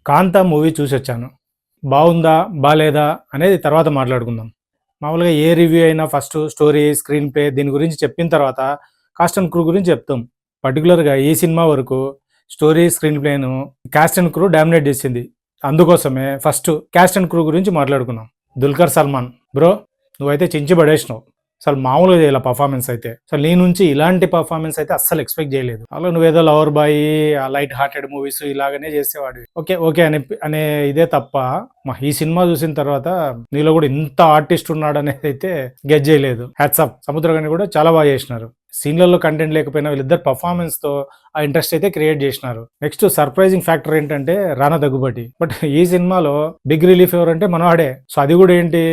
కాంతా movie చూసొచ్చాను. బావుందా? బాలేదా? అనేది తర్వాత మాట్లాడుకుందాం. మామూలుగా ఏ రివ్యూ అయినా ఫస్టు స్టోరీ, స్క్రీన్ ప్లే దీని గురించి చెప్పిన తర్వాత కాస్ట్ అండ్ క్రూ గురించి చెప్తాం. పర్టిక్యులర్‌గా ఈ సినిమా వరకు story, screen plain cost and crew dominate చేసింది. అందుకోసమే ఫస్టు కాస్ట్ అండ్ క్రూ గురించి మాట్లాడుకుందాం. 'దుల్కర్ సల్మాన్' బ్రో నువ్వైతే చించి పడేసినావు. అసలు మామూలుగా చేయలే పర్ఫార్మెన్స్ అయితే. అసలు నీ నుంచి ఇలాంటి పర్ఫార్మెన్స్ అయితే అస్సలు ఎక్స్‌పెక్ట్ చేయలేదు. అలా నువ్వేదో 'lover boy', light hearted movies ఇలాగనే చేసేవాడివి. ఓకే. ఓకే. అనే ఇదే తప్ప ఈ సినిమా చూసిన తర్వాత నీలో కూడా ఇంత ఆర్టిస్ట్ ఉన్నాడనేదైతే గెస్ చేయలేదు. Hats off. సముద్రగని కూడా చాలా బాగా చేసినారు. సీన్‌లలో కంటెంట్ లేకపోయినా వీళ్ళిద్దరు పర్ఫార్మెన్స్‌తో ఆ ఇంట్రెస్ట్ అయితే క్రియేట్ చేసినారు. నెక్స్ట్ సర్ప్రైజింగ్ ఫ్యాక్టర్ ఏంటంటే రానా దగ్గుబాటి. బట్ ఈ సినిమాలో బిగ్ రిలీఫ్ ఎవరంటే మనవాడే. సో అది కూడా ఏంటి,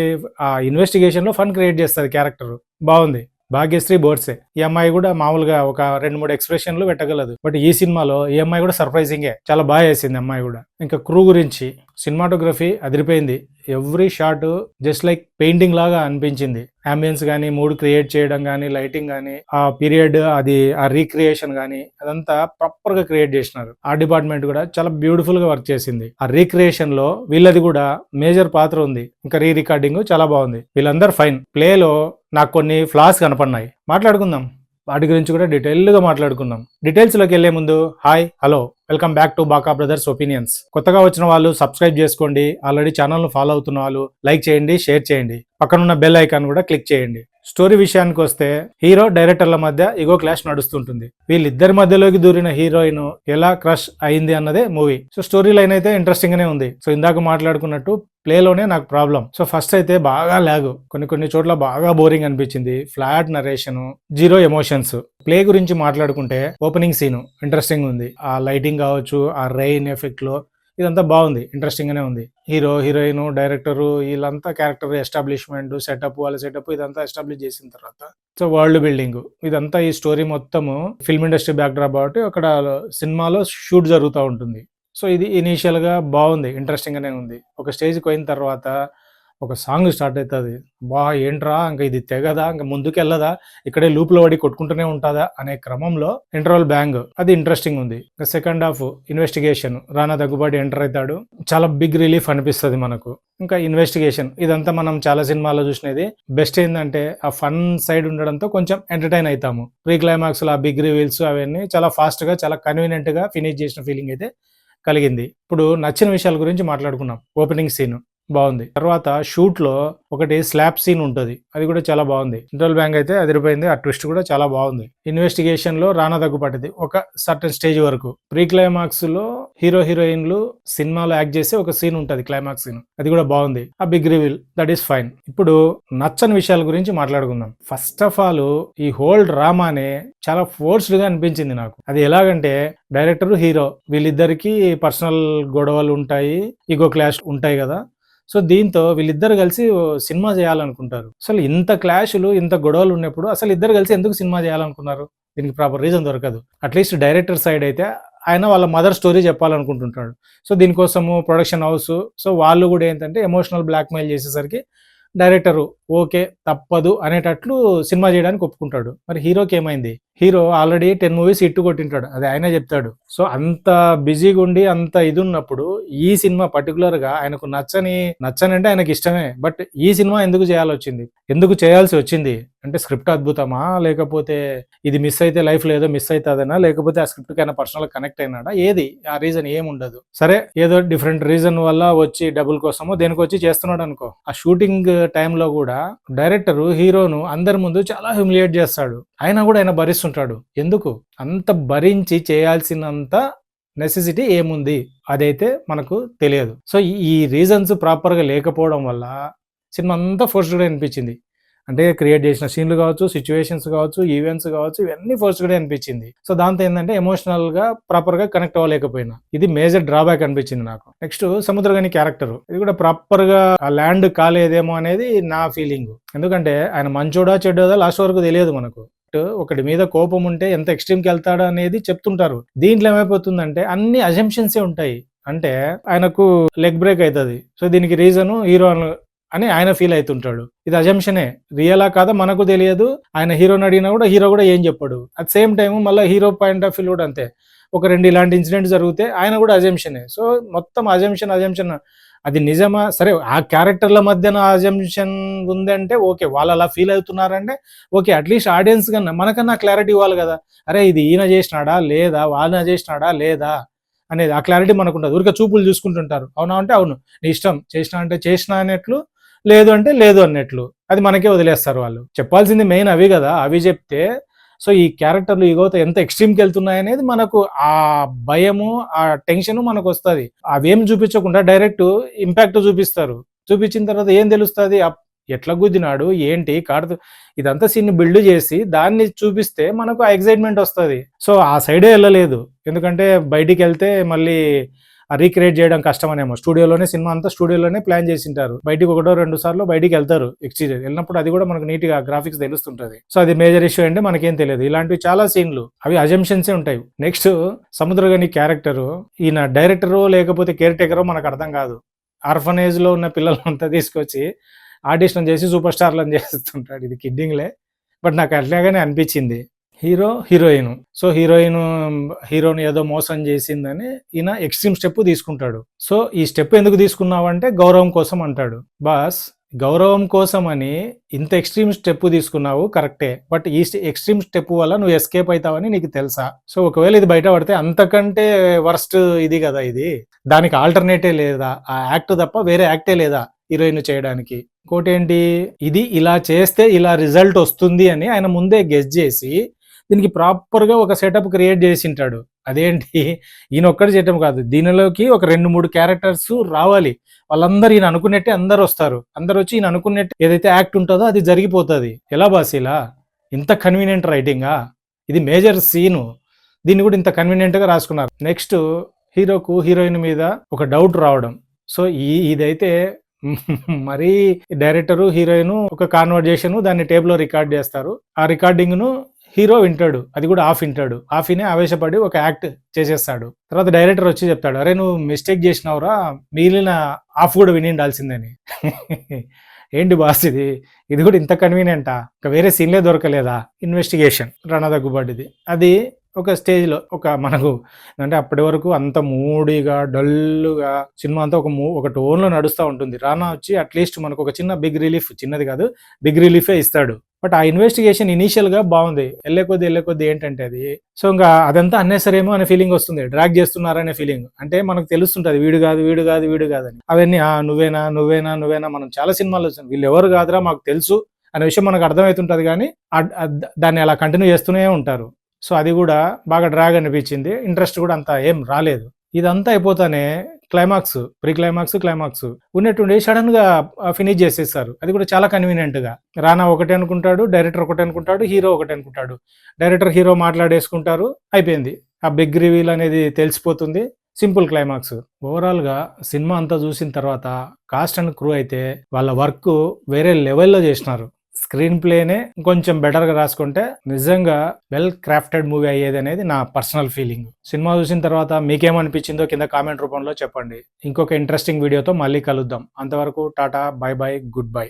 ఆ ఇన్వెస్టిగేషన్‌లో ఫన్ క్రియేట్ చేస్తది క్యారెక్టర్. బావుంది. భాగ్యశ్రీ బోర్సే. ఈ అమ్మాయి కూడా మామూలుగా ఒక 2, 3 ఎక్స్‌ప్రెషన్‌లు పెట్టగలదు. బట్ ఈ సినిమాలో ఈ అమ్మాయి కూడా సర్ప్రైజింగే. చాలా బాగా చేసింది అమ్మాయి కూడా. ఇంకా క్రూ గురించి సినిమాటోగ్రఫీ అదిరిపోయింది. Every shot just like painting లాగా అనిపించింది. అంబియన్స్ గానీ, మూడ్ క్రియేట్ చేయడం గానీ, లైటింగ్ గానీ, ఆ పీరియడ్ అది ఆ రీక్రియేషన్ గానీ అదంతా ప్రాపర్ గా క్రియేట్ చేసినారు. ఆ డిపార్ట్మెంట్ కూడా చాలా బ్యూటిఫుల్ గా వర్క్ చేసింది. ఆ రీక్రియేషన్ లో వీళ్ళది కూడా మేజర్ పాత్ర ఉంది. ఇంకా రికార్డింగ్ చాలా బాగుంది. వీళ్ళందరూ ఫైన్. ప్లేలో నాకు కొన్ని ఫ్లాస్ కనపడినాయి. మాట్లాడుకుందాం. వాటి గురించి కూడా డీటెయిల్గా మాట్లాడుకుందాం. డీటెయిల్స్లోకి వెళ్లే ముందు hi, hello, welcome back to బాకా బ్రదర్స్ ఒపీనియన్స్. కొత్తగా వచ్చిన వాళ్ళు సబ్స్క్రైబ్ చేసుకోండి. ఆల్రెడీ ఛానల్ను ఫాలో అవుతున్న వాళ్ళు లైక్ చేయండి, షేర్ చేయండి. పక్కనున్న బెల్ ఐకాన్ కూడా క్లిక్ చేయండి. స్టోరీ విషయానికి వస్తే హీరో డైరెక్టర్ల మధ్య ఇగో క్లాష్ నడుస్తుంటుంది. వీళ్ళిద్దరి మధ్యలోకి దూరిన హీరోయిన్ ఎలా క్రష్ అయింది అన్నదే మూవీ. సో స్టోరీ లైన్ అయితే ఇంట్రెస్టింగ్ గానే ఉంది. సో ఇందాక మాట్లాడుకున్నట్టు ప్లేలోనే నాకు ప్రాబ్లం. సో ఫస్ట్ అయితే బాగా లాగ్, కొన్ని చోట్ల బాగా బోరింగ్ అనిపించింది. Flat narration, zero emotions. Play గురించి మాట్లాడుకుంటే ఓపెనింగ్ సీన్ ఇంట్రెస్టింగ్ ఉంది. ఆ లైటింగ్ కావచ్చు, ఆ రెయిన్ ఎఫెక్ట్ లో ఇదంతా బాగుంది, ఇంట్రెస్టింగ్ గానే ఉంది. హీరో, హీరోయిన్, డైరెక్టర్ వీళ్ళంతా క్యారెక్టర్ ఎస్టాబ్లిష్మెంట్, వాళ్ళ సెటప్ ఇదంతా ఎస్టాబ్లిష్ చేసిన తర్వాత సో వరల్డ్ బిల్డింగ్ ఇదంతా ఈ స్టోరీ మొత్తము ఫిల్మ్ ఇండస్ట్రీ బ్యాక్ డ్రాప్ కాబట్టి అక్కడ సినిమాలో షూట్ జరుగుతూ ఉంటుంది. సో ఇది ఇనీషియల్ గా బాగుంది, ఇంట్రెస్టింగ్ గానే ఉంది. ఒక స్టేజ్కి పోయిన తర్వాత ఒక సాంగ్ స్టార్ట్ అవుతుంది. ఏంట్రా ఇంకా ఇది తెగదా, ఇంకా ముందుకెళ్ళదా, ఇక్కడే లూప్లో పడి కొట్టుకుంటూనే ఉంటుందా అనే క్రమంలో ఇంటర్వల్ బ్యాంగ్ అది ఇంట్రెస్టింగ్ ఉంది. ఇంకా సెకండ్ హాఫ్ ఇన్వెస్టిగేషన్, రానా దగ్గుబాటి ఎంటర్ అవుతాడు. చాలా బిగ్ రిలీఫ్ అనిపిస్తుంది మనకు. ఇంకా ఇన్వెస్టిగేషన్ ఇదంతా మనం చాలా సినిమాల్లో చూసినది. బెస్ట్ ఏంటంటే ఆ ఫన్ సైడ్ ఉండడంతో కొంచెం ఎంటర్టైన్ అవుతాము. ప్రీ క్లైమాక్స్ లో ఆ బిగ్ రివీల్స్ అవన్నీ చాలా ఫాస్ట్ గా, చాలా కన్వీనియంట్ గా ఫినిష్ చేసిన ఫీలింగ్ అయితే కలిగింది. ఇప్పుడు నచ్చిన విషయాల గురించి మాట్లాడుకున్నాం. ఓపెనింగ్ సీన్ బాగుంది. తర్వాత షూట్ లో ఒకటి స్లాప్ సీన్ ఉంటుంది, అది కూడా చాలా బాగుంది. ఇంటర్వల్ బ్యాంక్ అయితే అదిరిపోయింది. ఆ ట్విస్ట్ కూడా చాలా బాగుంది. ఇన్వెస్టిగేషన్ లో రానా దగ్గుపాటిది ఒక సర్టన్ స్టేజ్ వరకు. ప్రీ క్లైమాక్స్ లో హీరో హీరోయిన్లు సినిమాలో యాక్ట్ చేసే ఒక సీన్ ఉంటుంది, క్లైమాక్స్ సీన్, అది కూడా బాగుంది. ఆ big reveal that is fine. ఇప్పుడు నచ్చని విషయాల గురించి మాట్లాడుకుందాం. ఫస్ట్ ఆఫ్ ఆల్ ఈ హోల్ డ్రామానే చాలా ఫోర్స్డ్ గా అనిపించింది నాకు. అది ఎలాగంటే డైరెక్టర్, హీరో వీళ్ళిద్దరికి పర్సనల్ గొడవలు ఉంటాయి, ఈగో క్లాష్ ఉంటాయి కదా. సో దీంతో వీళ్ళిద్దరు కలిసి సినిమా చేయాలనుకుంటారు. అసలు ఇంత క్లాషులు, ఇంత గొడవలు ఉన్నప్పుడు అసలు ఇద్దరు కలిసి ఎందుకు సినిమా చేయాలనుకున్నారు? దీనికి ప్రాపర్ రీజన్ దొరకదు. అట్లీస్ట్ డైరెక్టర్ సైడ్ అయితే ఆయన వాళ్ళ మదర్ స్టోరీ చెప్పాలనుకుంటుంటాడు. సో దీనికోసము ప్రొడక్షన్ హౌస్, సో వాళ్ళు కూడా ఏంటంటే ఎమోషనల్ బ్లాక్మెయిల్ చేసేసరికి డైరెక్టరు ఓకే తప్పదు అనేటట్లు సినిమా చేయడానికి ఒప్పుకుంటాడు. మరి హీరోకి ఏమైంది? హీరో ఆల్రెడీ 10 మూవీస్ హిట్ కొట్టింటాడు, అది ఆయనే చెప్తాడు. సో అంత బిజీగా ఉండి అంత ఇది ఉన్నప్పుడు ఈ సినిమా పర్టికులర్ గా ఆయనకు నచ్చనంటే ఆయనకి ఇష్టమే, బట్ ఈ సినిమా ఎందుకు చేయాల్సి వచ్చింది అంటే స్క్రిప్ట్ అద్భుతమా, లేకపోతే ఇది మిస్ అయితే లైఫ్ లో ఏదో మిస్ అవుతుందనా, లేకపోతే ఆ స్క్రిప్ట్ కైనా పర్సనల్ కనెక్ట్ అయినాడా, ఏది ఆ రీజన్ ఏముండదు. సరే ఏదో డిఫరెంట్ రీజన్ వల్ల వచ్చి డబ్బుల కోసమో దేనికి వచ్చి చేస్తున్నాడు అనుకో. ఆ షూటింగ్ టైంలో కూడా డైరెక్టర్ హీరోను అందరి ముందు చాలా హ్యూమిలియేట్ చేస్తాడు. అయినా కూడా ఆయన భరిస్తుంటాడు. ఎందుకు అంత భరించి చేయాల్సినంత నెసెసిటీ ఏముంది అదైతే మనకు తెలియదు. సో ఈ రీజన్స్ ప్రాపర్ గా లేకపోవడం వల్ల సినిమా అంతా ఫోర్స్డ్గా అనిపించింది. అంటే క్రియేట్ చేసిన సీన్లు కావచ్చు, సిచ్యువేషన్స్ కావచ్చు, ఈవెంట్స్ కావచ్చు, ఇవన్నీ ఫోర్స్డ్గా అనిపించింది. సో దాంతో ఏంటంటే ఎమోషనల్ గా ప్రాపర్ గా కనెక్ట్ అవ్వలేకపోయినా, ఇది మేజర్ డ్రాబ్యాక్ అనిపించింది నాకు. నెక్స్ట్ సముద్రగని క్యారెక్టర్, ఇది కూడా ప్రాపర్ గా ల్యాండ్ కాలేదేమో అనేది నా ఫీలింగ్. ఎందుకంటే ఆయన మంచోడా చెడ్డోదా లాస్ట్ వరకు తెలియదు మనకు. ఒకటి మీద కోపం ఉంటే ఎంత ఎక్స్ట్రీమ్కి వెళ్తాడు అనేది చెప్తుంటారు. దీంట్లో ఏమైపోతుందంటే అన్ని అజంప్షన్సే ఉంటాయి. అంటే ఆయనకు లెగ్ బ్రేక్ అవుతుంది. సో దీనికి రీజన్ హీరో అని ఆయన ఫీల్ అవుతుంటాడు. ఇది అజంప్షనే, రియలా కాదా మనకు తెలియదు. ఆయన హీరోని అడిగినా కూడా హీరో కూడా ఏం చెప్పాడు. అట్ సేమ్ టైం మళ్ళీ హీరో పాయింట్ ఆఫ్ వ్యూ కూడా అంతే. ఒక 2 ఇలాంటి ఇన్సిడెంట్స్ జరిగితే ఆయన కూడా అజంప్షనే. సో, మొత్తం అజంప్షన్ అది నిజమా? సరే ఆ క్యారెక్టర్‌ల మధ్యన అజంప్షన్ ఉందంటే ఓకే. వాళ్ళలా ఫీల్ అవుతున్నారంటే ఓకే. అట్‌లీస్ట్ ఆడియన్స్ కన్నా మనకన్నా క్లారిటీ ఇవ్వాలి గదా! అరే! ఇది ఈయన జేసినాడా? లేదా? వాన జేసినాడా? లేదా? అనేది ఆ క్లారిటీ మనకుండదు. ఊరికే చూపులు చూసుకుంటుంటారు. అవునా అంటే అవును. నీ ఇష్టం. చేసినా అంటే చేసినా అన్నట్లు, లేదు అంటే లేదు అన్నట్లు. అది మనకే వదిలేస్తారు వాళ్ళు. చెప్పాల్సింది మెయిన్ అవి గదా! అవి జెప్తే సో, ఈ క్యారెక్టర్‌లు ఇగోతో ఎంత ఎక్స్‌ట్రీమ్‌కెళ్తున్నాయనేది మనకు ఆ భయము, ఆ టెన్షను మనకొస్తది. అవేం చూపించకుండా డైరెక్ట్ ఇంపాక్ట్ చూపిస్తారు. చూపించిన తర్వాత ఏం తెలుస్తది? ఎట్లా గుద్దినాడు? ఏంటి? కారుతో ఇదంతా సీన్‌ని బిల్డ్ చేసి దాన్ని చూపిస్తే మనకు ఆ ఎక్సైట్‌మెంట్ ఒస్తది. సో, ఆ సైడే ఎళ్ళలేదు. ఎందుకంటే బయటికెళ్తే మళ్ళీ రీక్రియేట్ చేయడం కష్టమనేమో. సినిమా అంతా స్టూడియోలోనే ప్లాన్ చేసుంటారు. బయటికి ఒకటో, 2 సార్లు బయటికెళ్తారు ఎక్స్‌టీరియర్. ఎళ్ళినప్పుడు అది కూడా మనకు నీట్‌గా గ్రాఫిక్స్ తెలుస్తుంటది. సో, అది మేజర్ ఇష్యూ అంటే మనకేం తెలియదు. ఇలాంటివి చాలా సీన్‌లు అవి అజంప్షన్సే ఉంటాయి. నెక్స్ట్ సముద్రగని క్యారెక్టరు ఈయన డైరెక్టరో లేకపోతే కేర్ టేకరో మనకర్థం కాదు. ఆర్ఫనేజ్‌లో ఉన్న పిల్లలంతా తీసుకొచ్చి ఆడిషన్ చేసి సూపర్ స్టార్‌లని చేస్తుంటాడు. ఇది కిడ్డింగ్‌లే. బట్ నాకు అట్లాగానే అనిపించింది. Hero, heroine. సో, హీరోని ఏదో మోసం చేసిందని ఈయన ఎక్స్‌ట్రీమ్ స్టెప్ తీసుకుంటాడు. సో, ఈ స్టెప్ ఎందుకు తీసుకున్నావంటే గౌరవం కోసం అంటాడు. బాస్ గౌరవం కోసమని ఇంత ఎక్స్‌ట్రీమ్ స్టెప్ తీసుకున్నావు కరెక్టే. బట్ ఈ ఎక్స్‌ట్రీమ్ స్టెప్ వల్ల నువ్వు ఎస్కేప్ అయితావని నీకు తెలుసా? సో, ఒకవేళ ఇది బయట పడితే అంతకంటే వరస్ట్ ఇది గదా ఇది. దానికి ఆల్టర్‌నేటే లేదా? ఆ యాక్ట్ తప్ప వేరే యాక్టే లేదా హీరోయిన్ చేయడానికి? ఇంకోటేంటి ఇది ఇలా చేస్తే ఇలా రిజల్ట్ వస్తుంది అని ఆయన ముందే గెస్ చేసి దీనికి ప్రాపర్‌గా ఒక సెటప్ క్రియేట్ జేసింటాడు. అదేంటి ఈయనొక్కడు చేయటం కాదు. దీనిలోకి ఒక 2, 3 క్యారెక్టర్స్ రావాలి. వాళ్ళందరూ ఈయన అనుకున్నట్టే అందరొస్తారు. అందరొచ్చి ఈయన అనుకున్నట్టు ఏదైతే యాక్ట్ ఉంటదో అది జరిగిపోతది. ఎలా బాస్ ఇలా? ఇంత కన్వీనియంట్ రైటింగా? ఇది మేజర్ సీను. దీన్ని కూడా ఇంత కన్వీనియంట్‌గా రాసుకున్నారు. నెక్స్ట్ హీరోకు హీరోయిన్ మీద ఒక డౌట్ రావడం. సో, ఇదైతే మరీ డైరెక్టరు, హీరోయిను ఒక కాన్వర్జేషను దాన్ని టేప్‌లో రికార్డ్ జేస్తారు. ఆ రికార్డింగ్‌ను హీరో వింటాడు. అది కూడా హాఫ్ వింటాడు. హాఫ్ విని ఆవేశపడి ఒక యాక్ట్ చేసేస్తాడు. తర్వాత డైరెక్టర్ వచ్చి చెప్తాడు, "అరే! నువ్వు మిస్టేక్ చేసినావురా. మిగిలిన హాఫ్ కూడా వినిండాల్సిందని." ఏంటి బాస్ ఇది? ఇది కూడా ఇంత కన్వీనియంటా? ఇంకా వేరే సీన్‌లే దొరకలేదా? ఇన్వెస్టిగేషన్ 'రణ దగ్గుబాటి'ది. అది ఒక స్టేజ్‌లో మనకు అంటే అప్పటి వరకు అంత మూడీగా, డల్‌గా సినిమా అంతా ఒక టోన్‌లో నడుస్తా ఉంటుంది. రానా వచ్చి అట్‌లీస్ట్ మనకు ఒక చిన్న బిగ్ రిలీఫ్, చిన్నది కాదు బిగ్ రిలీఫే ఇస్తాడు. బట్ ఆ ఇన్వెస్టిగేషన్ ఇనీషియల్‌గా బావుంది. ఎళ్ళే కొద్దీ ఏంటంటే అది సో, ఇంగా అదంతా అన్నెసరీ ఏమో అనే ఫీలింగ్ వస్తుంది. డ్రాగ్ చేస్తున్నారనే ఫీలింగ్. అంటే మనకు తెలుస్తుంటది వీడు కాదని. అవన్నీ నువ్వేనా మనం చాలా సినిమాల్లో చూసాం. వీళ్ళెవరు కాదురా మాకు తెలుసు అనే విషయం మనకు అర్థమైతుంటది గానీ దాన్ని అలా కంటిన్యూ చేస్తూనే ఉంటారు. సో, అది గూడా బాగా డ్రాగ్ అనిపించింది. ఇంట్రెస్ట్ కూడా అంత ఏం రాలేదు. ఇదంతా అయిపోతానే క్లైమాక్స్ ఉన్నట్టుండి సడెన్‌గా ఫినిష్ చేసేసారు. అది కూడా చాలా కన్వీనియంట్‌గా. రానా ఒకటే అనుకుంటాడు, డైరెక్టర్ ఒకటే అనుకుంటాడు, హీరో ఒకటే అనుకుంటాడు. డైరెక్టర్, హీరో మాట్లాడేసుకుంటారు. అయిపోయింది. ఆ బిగ్ రివీల్ అనేది తెలిసిపోతుంది. Simple climax. ఓవరాల్‌గా సినిమా అంతా చూసిన తర్వాత కాస్ట్ అండ్ క్రూ అయితే వాళ్ళ వర్క్ వేరే లెవెల్‌లో చేసినారు. స్క్రీన్ ప్లేనే కొంచెం బెటర్‌గా రాసుకుంటే నిజంగా వెల్ క్రాఫ్టెడ్ మూవీ అయ్యేదనేది నా పర్సనల్ ఫీలింగ్. సినిమా చూసిన తర్వాత మీకేమనిపించిందో కింద కామెంట్ రూపంలో చెప్పండి. ఇంకొక ఇంట్రెస్టింగ్ వీడియోతో మళ్ళీ కలుద్దాం. అంతవరకు Tata, by by, good bye.